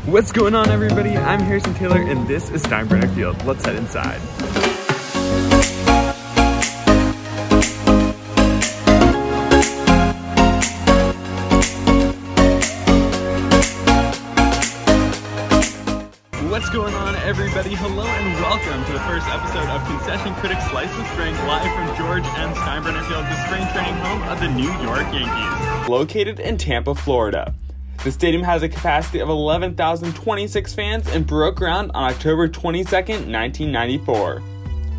What's going on, everybody? I'm Harrison Taylor and this is Steinbrenner Field. Let's head inside. What's going on, everybody? Hello and welcome to the first episode of Concession Critics Slice of Spring, live from George M. Steinbrenner Field, the spring training home of the New York Yankees. Located in Tampa, Florida. The stadium has a capacity of 11,026 fans and broke ground on October 22nd, 1994.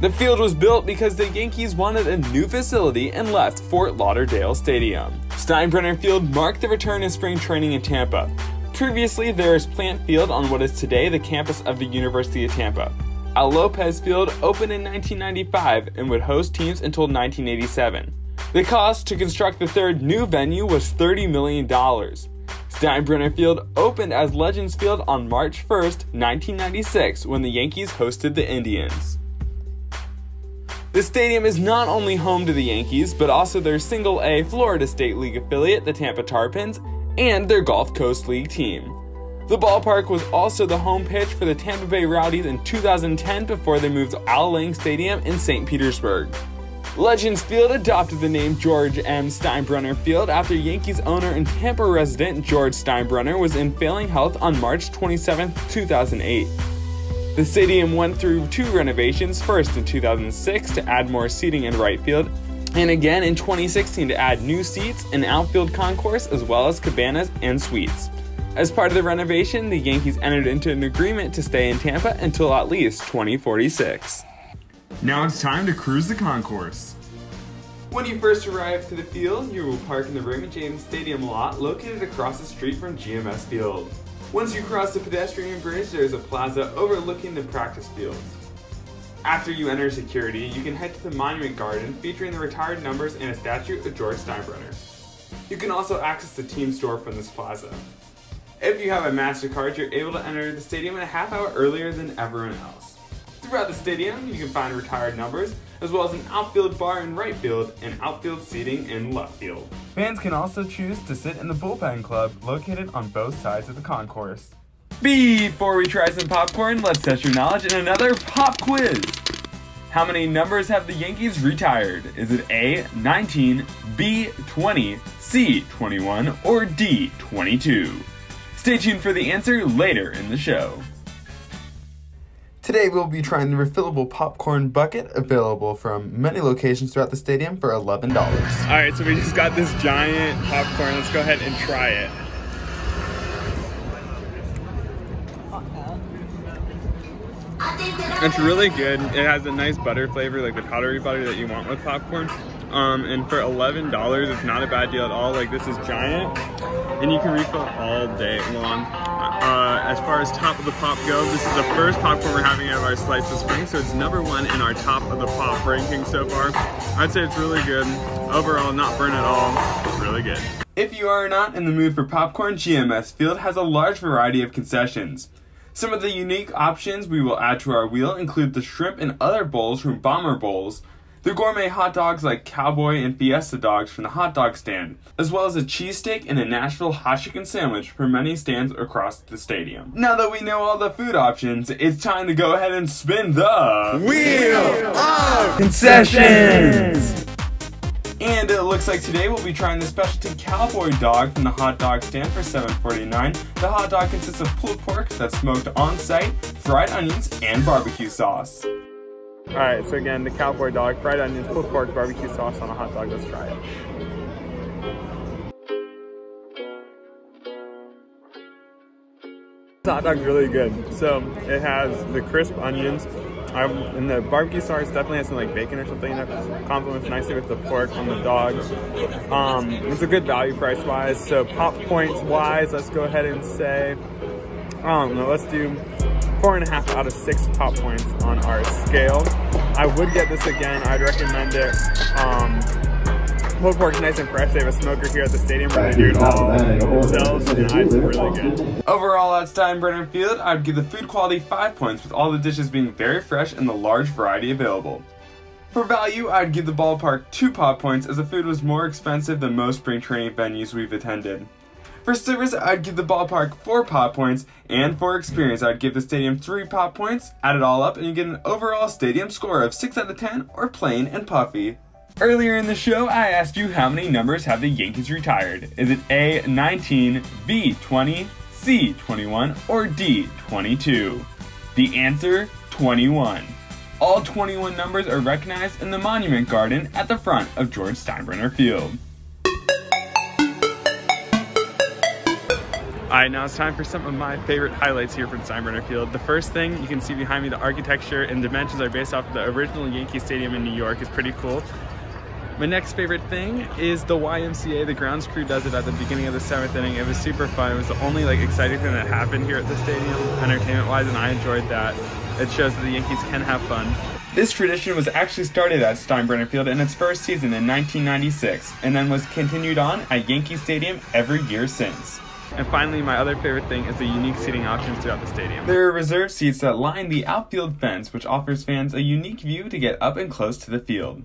The field was built because the Yankees wanted a new facility and left Fort Lauderdale Stadium. Steinbrenner Field marked the return of spring training in Tampa. Previously, there was Plant Field on what is today the campus of the University of Tampa. Al Lopez Field opened in 1995 and would host teams until 1987. The cost to construct the third new venue was $30 million. Steinbrenner Field opened as Legends Field on March 1st, 1996, when the Yankees hosted the Indians. The stadium is not only home to the Yankees, but also their Single-A Florida State League affiliate, the Tampa Tarpons, and their Gulf Coast League team. The ballpark was also the home pitch for the Tampa Bay Rowdies in 2010 before they moved to Al Lang Stadium in St. Petersburg. Legends Field adopted the name George M. Steinbrenner Field after Yankees owner and Tampa resident George Steinbrenner was in failing health on March 27, 2008. The stadium went through two renovations, first in 2006 to add more seating in right field, and again in 2016 to add new seats, an outfield concourse, as well as cabanas and suites. As part of the renovation, the Yankees entered into an agreement to stay in Tampa until at least 2046. Now it's time to cruise the concourse. When you first arrive to the field, you will park in the Raymond James Stadium lot located across the street from GMS Field. Once you cross the pedestrian bridge, there is a plaza overlooking the practice fields. After you enter security, you can head to the Monument Garden featuring the retired numbers and a statue of George Steinbrenner. You can also access the team store from this plaza. If you have a MasterCard, you're able to enter the stadium a half hour earlier than everyone else. Throughout the stadium, you can find retired numbers, as well as an outfield bar in right field and outfield seating in left field. Fans can also choose to sit in the bullpen club located on both sides of the concourse. Before we try some popcorn, let's test your knowledge in another pop quiz. How many numbers have the Yankees retired? Is it A, 19, B, 20, C, 21, or D, 22? Stay tuned for the answer later in the show. Today we'll be trying the refillable popcorn bucket, available from many locations throughout the stadium for $11. Alright, so we just got this giant popcorn. Let's go ahead and try it. It's really good. It has a nice butter flavor, like the powdery butter that you want with popcorn. And for $11, it's not a bad deal at all. Like, this is giant, and you can refill all day long. As far as top of the pop go, this is the first popcorn we're having out of our Slice of Spring, so it's number one in our top of the pop ranking so far. I'd say it's really good. Overall, not burnt at all. It's really good. If you are not in the mood for popcorn, GMS Field has a large variety of concessions. Some of the unique options we will add to our wheel include the shrimp and other bowls from Bomber Bowls, the gourmet hot dogs like Cowboy and Fiesta dogs from the hot dog stand, as well as a cheesesteak and a Nashville hot chicken sandwich from many stands across the stadium. Now that we know all the food options, it's time to go ahead and spin the Wheel of Concessions! And it looks like today we'll be trying the specialty Cowboy dog from the hot dog stand for $7.49. The hot dog consists of pulled pork that's smoked on site, fried onions, and barbecue sauce. Alright, so again, the Cowboy dog, fried onions, pulled pork, barbecue sauce on a hot dog. Let's try it. This hot dog's really good. So it has the crisp onions, and the barbecue sauce definitely has some like bacon or something that complements nicely with the pork on the dog. It's a good value price wise. So pop points wise, let's go ahead and say, let's do 4.5 out of 6 pop points on our scale. I would get this again. I'd recommend it. Pulled pork's nice and fresh. They have a smoker here at the stadium where they do it all themselves, and it's really good. Overall at Steinbrenner Field, I'd give the food quality 5 points, with all the dishes being very fresh and the large variety available. For value, I'd give the ballpark 2 pop points, as the food was more expensive than most spring training venues we've attended. For service, I'd give the ballpark 4 pop points, and for experience, I'd give the stadium 3 pop points. Add it all up, and you get an overall stadium score of 6 out of 10, or plain and puffy. Earlier in the show, I asked you how many numbers have the Yankees retired. Is it A, 19, B, 20, C, 21, or D, 22? The answer, 21. All 21 numbers are recognized in the Monument Garden at the front of George Steinbrenner Field. Alright, now it's time for some of my favorite highlights here from Steinbrenner Field. The first thing you can see behind me, the architecture and dimensions are based off of the original Yankee Stadium in New York. It's pretty cool. My next favorite thing is the YMCA. The grounds crew does it at the beginning of the 7th inning. It was super fun. It was the only exciting thing that happened here at the stadium, entertainment-wise, and I enjoyed that. It shows that the Yankees can have fun. This tradition was actually started at Steinbrenner Field in its first season in 1996, and then was continued on at Yankee Stadium every year since. And finally, my other favorite thing is the unique seating options throughout the stadium. There are reserved seats that line the outfield fence, which offers fans a unique view to get up and close to the field.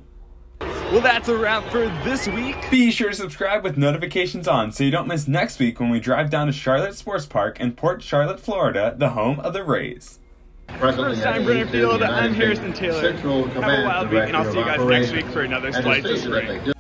Well, that's a wrap for this week. Be sure to subscribe with notifications on so you don't miss next week when we drive down to Charlotte Sports Park in Port Charlotte, Florida, the home of the Rays. From Steinbrenner Field, I'm Harrison Taylor. Have a wild week, and I'll see you guys next week for another Slice of Spring.